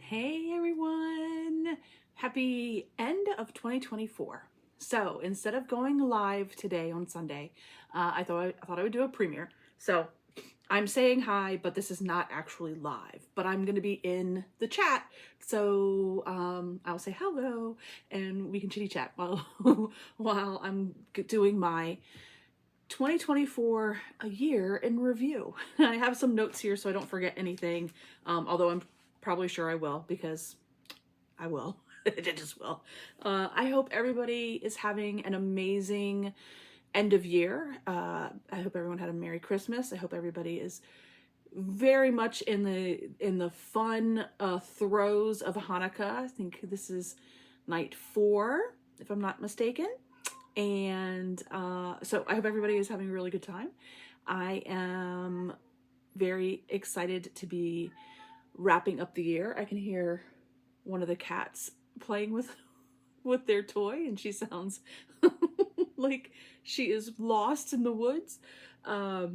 Hey everyone! Happy end of 2024. So instead of going live today on Sunday, I thought I would do a premiere. So I'm saying hi, but this is not actually live. But I'm going to be in the chat, so I'll say hello, and we can chitty chat while while I'm doing my 2024 a year in review. I have some notes here so I don't forget anything, although I'm probably sure I will because I will. It just will. I hope everybody is having an amazing end of year. I hope everyone had a Merry Christmas. I hope everybody is very much in the fun throes of Hanukkah. I think this is night 4, if I'm not mistaken. And so I hope everybody is having a really good time. I am very excited to be wrapping up the year. I can hear one of the cats playing with their toy, and she sounds like she is lost in the woods. But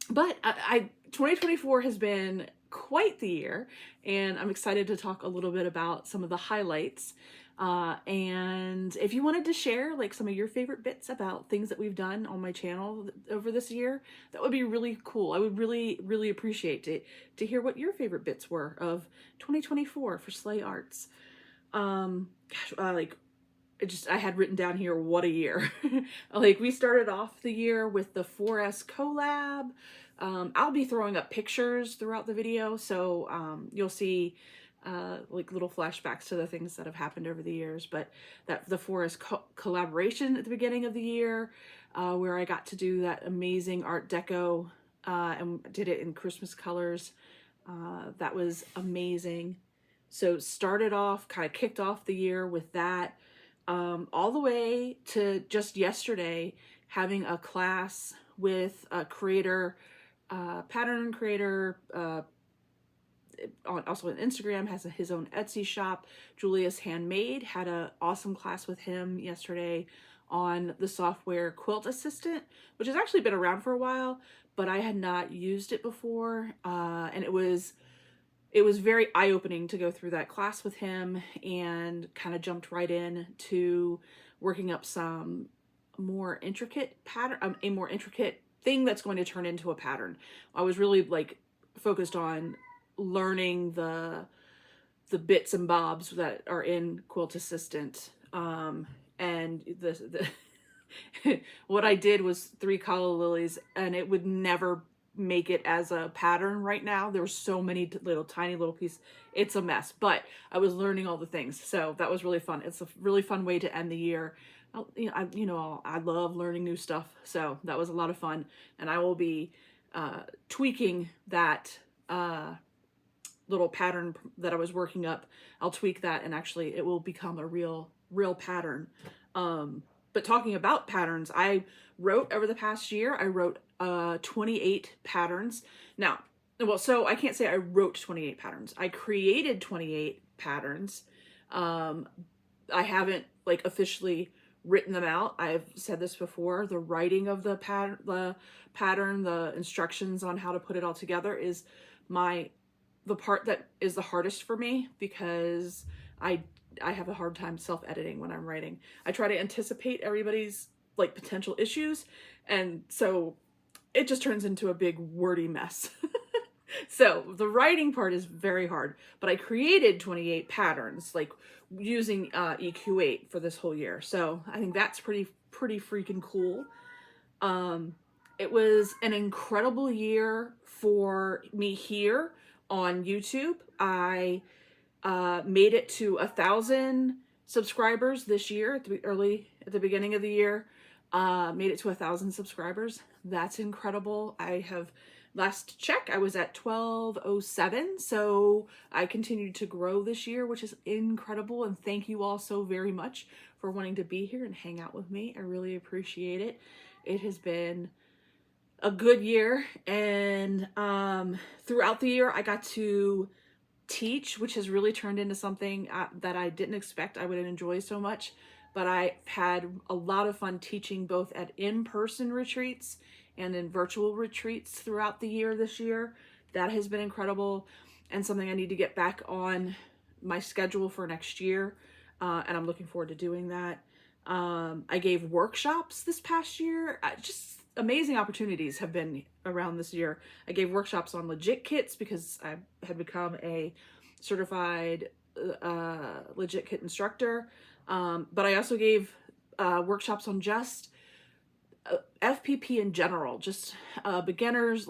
2024 has been quite the year, and I'm excited to talk a little bit about some of the highlights. And if you wanted to share like some of your favorite bits about things that we've done on my channel over this year, that would be really cool. I would really appreciate it to hear what your favorite bits were of 2024 for Slay Arts. Like I had written down here, what a year. Like we started off the year with the 4S collab. I'll be throwing up pictures throughout the video, so you'll see like little flashbacks to the things that have happened over the years. But that the 4S collaboration at the beginning of the year, where I got to do that amazing Art Deco and did it in Christmas colors. That was amazing. So started off, kind of kicked off the year with that. All the way to just yesterday, having a class with a creator, pattern creator, also on Instagram, has his own Etsy shop. Julius Handmade had an awesome class with him yesterday on the software Quilt Assistant, which has actually been around for a while, but I had not used it before, and it was very eye-opening to go through that class with him, and kind of jumped right in to working up some more intricate pattern, a more intricate thing that's going to turn into a pattern. I was really like focused on learning the bits and bobs that are in Quilt Assistant, and the what I did was 3 calla lilies, and it would never make it as a pattern right now. There were so many tiny little pieces. It's a mess, but I was learning all the things, so that was really fun. It's a really fun way to end the year. I love learning new stuff, so that was a lot of fun, and I will be tweaking that little pattern that I was working up. I'll tweak that, and actually it will become a real pattern. But talking about patterns, I wrote over the past year, I wrote 28 patterns. Now, well, so I can't say I wrote 28 patterns. I created 28 patterns. I haven't like officially written them out. I've said this before, the writing of the pattern, the instructions on how to put it all together is the part that is the hardest for me, because I have a hard time self-editing when I'm writing. I try to anticipate everybody's like potential issues, and so it just turns into a big wordy mess. So the writing part is very hard, but I created 28 patterns, like using EQ8 for this whole year. So I think that's pretty freaking cool. It was an incredible year for me here on YouTube. I made it to 1,000 subscribers this year at the beginning of the year. Made it to 1,000 subscribers. That's incredible. Last check, I was at 1,207. So I continued to grow this year, which is incredible. And thank you all so very much for wanting to be here and hang out with me. I really appreciate it. It has been a good year. And throughout the year, I got to teach, which has really turned into something that I didn't expect I would enjoy so much. But I had a lot of fun teaching both at in-person retreats and in virtual retreats throughout the year this year. That has been incredible. and something I need to get back on my schedule for next year. And I'm looking forward to doing that. I gave workshops this past year. Just amazing opportunities have been around this year. I gave workshops on legit kits because I had become a certified legit kit instructor. But I also gave workshops on just FPP in general, just beginners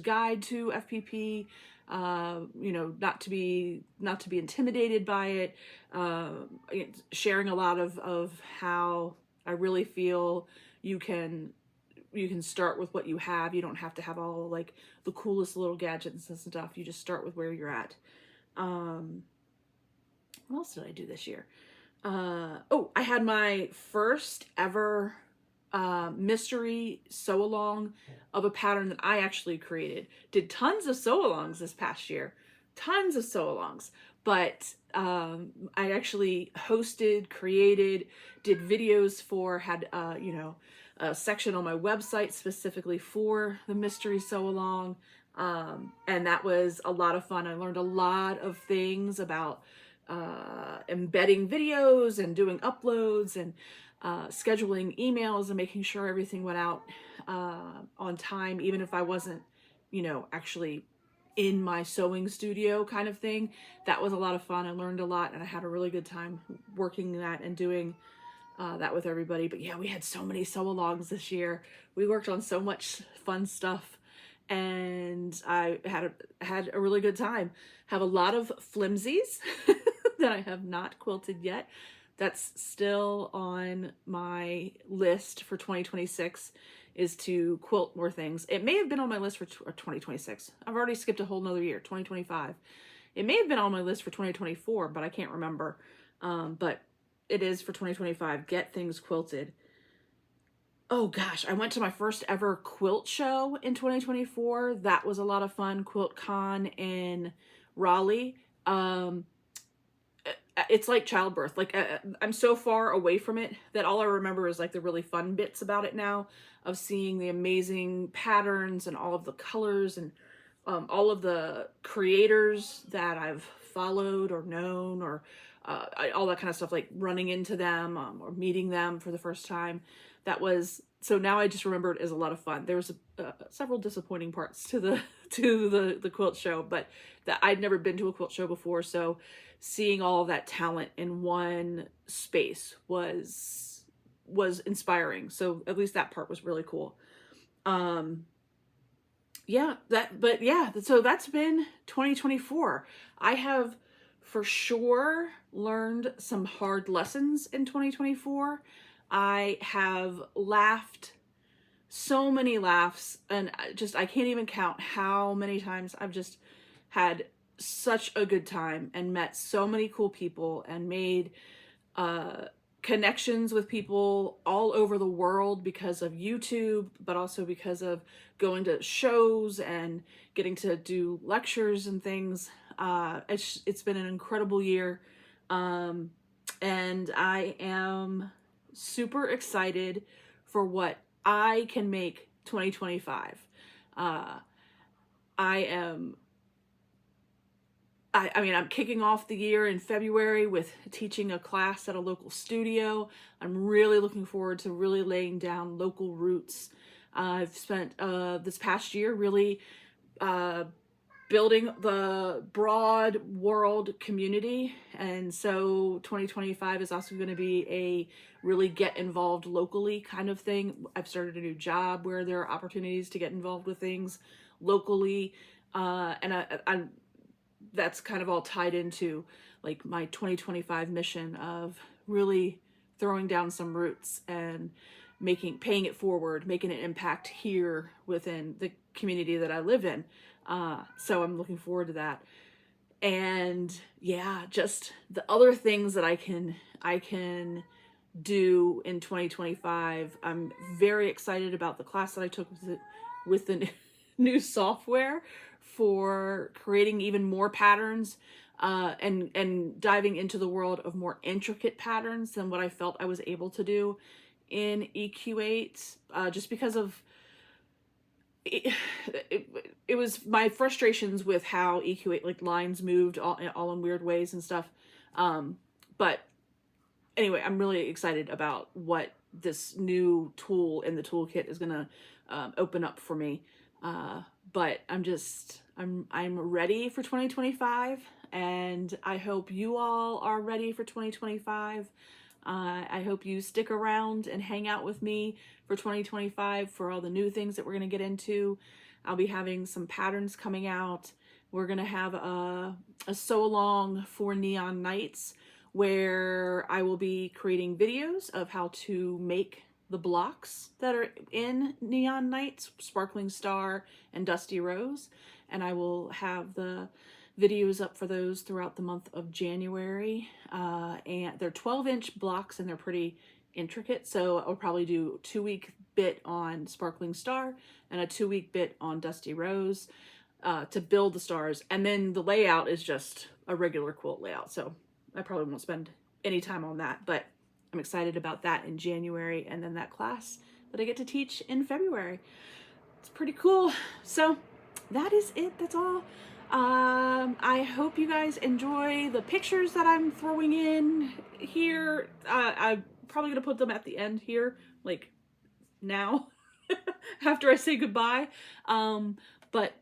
guide to FPP. Not to be intimidated by it. Sharing a lot of how I really feel you can start with what you have. You don't have to have all like the coolest little gadgets and stuff. You just start with where you're at. What else did I do this year? I had my first ever mystery sew along of a pattern that I actually created. Did tons of sew alongs this past year, tons of sew alongs, but I actually hosted, created, did videos for, had a section on my website specifically for the mystery sew along, and that was a lot of fun. I learned a lot of things about embedding videos and doing uploads and scheduling emails and making sure everything went out on time, even if I wasn't, actually in my sewing studio kind of thing. That was a lot of fun. I learned a lot, and I had a really good time working that and doing that with everybody. But yeah, we had so many sew-alongs this year. We worked on so much fun stuff, and I had a really good time. Have a lot of flimsies that I have not quilted yet. That's still on my list for 2026, is to quilt more things. It may have been on my list for 2026. I've already skipped a whole nother year, 2025. It may have been on my list for 2024, but I can't remember. But it is for 2025. Get things quilted. Oh gosh, I went to my first ever quilt show in 2024. That was a lot of fun. Quilt Con in Raleigh. It's like childbirth. Like I'm so far away from it that all I remember is like the really fun bits about it now, of seeing the amazing patterns and all of the colors and all of the creators that I've followed or known, or all that kind of stuff, like running into them or meeting them for the first time. That was, so now I just remember it as a lot of fun. There was several disappointing parts to the quilt show, but that I'd never been to a quilt show before, so seeing all of that talent in one space was inspiring. So at least that part was really cool. So that's been 2024. I have for sure learned some hard lessons in 2024. I have laughed, so many laughs, and I can't even count how many times I've just had such a good time and met so many cool people and made connections with people all over the world because of YouTube, but also because of going to shows and getting to do lectures and things. It's been an incredible year, and I am super excited for what I can make 2025. I'm kicking off the year in February with teaching a class at a local studio. I'm really looking forward to really laying down local roots. I've spent this past year really building the broad world community, and so 2025 is also going to be a really get involved locally kind of thing. I've started a new job where there are opportunities to get involved with things locally, and I'm that's kind of all tied into like my 2025 mission of really throwing down some roots and paying it forward, making an impact here within the community that I live in. So I'm looking forward to that. And yeah, just the other things that I can do in 2025. I'm very excited about the class that I took with the new software for creating even more patterns, and diving into the world of more intricate patterns than what I felt I was able to do in EQ8, just because of it was my frustrations with how EQ8, like lines moved all in weird ways and stuff. But anyway, I'm really excited about what this new tool in the toolkit is gonna open up for me. But I'm ready for 2025, and I hope you all are ready for 2025. I hope you stick around and hang out with me for 2025 for all the new things that we're going to get into. I'll be having some patterns coming out. We're going to have a sew along for Neon Nights, where I will be creating videos of how to make the blocks that are in Neon Nights, Sparkling Star and Dusty Rose. And I will have the videos up for those throughout the month of January. And they're 12-inch blocks and they're pretty intricate. So I'll probably do a 2-week bit on Sparkling Star and a 2-week bit on Dusty Rose to build the stars. And then the layout is just a regular quilt layout. So I probably won't spend any time on that, but I'm excited about that in January, and then that class that I get to teach in February. It's pretty cool. So that is it. That's all. I hope you guys enjoy the pictures that I'm throwing in here. I'm probably gonna put them at the end here, like now, after I say goodbye. But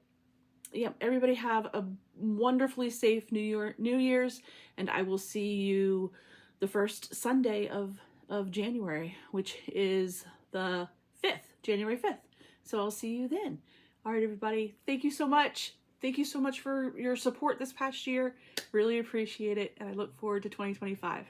yeah, everybody have a wonderfully safe New Year's, and I will see you the first Sunday of January, which is the 5th, January 5th. So I'll see you then. All right, everybody. Thank you so much. Thank you so much for your support this past year. Really appreciate it, and I look forward to 2025.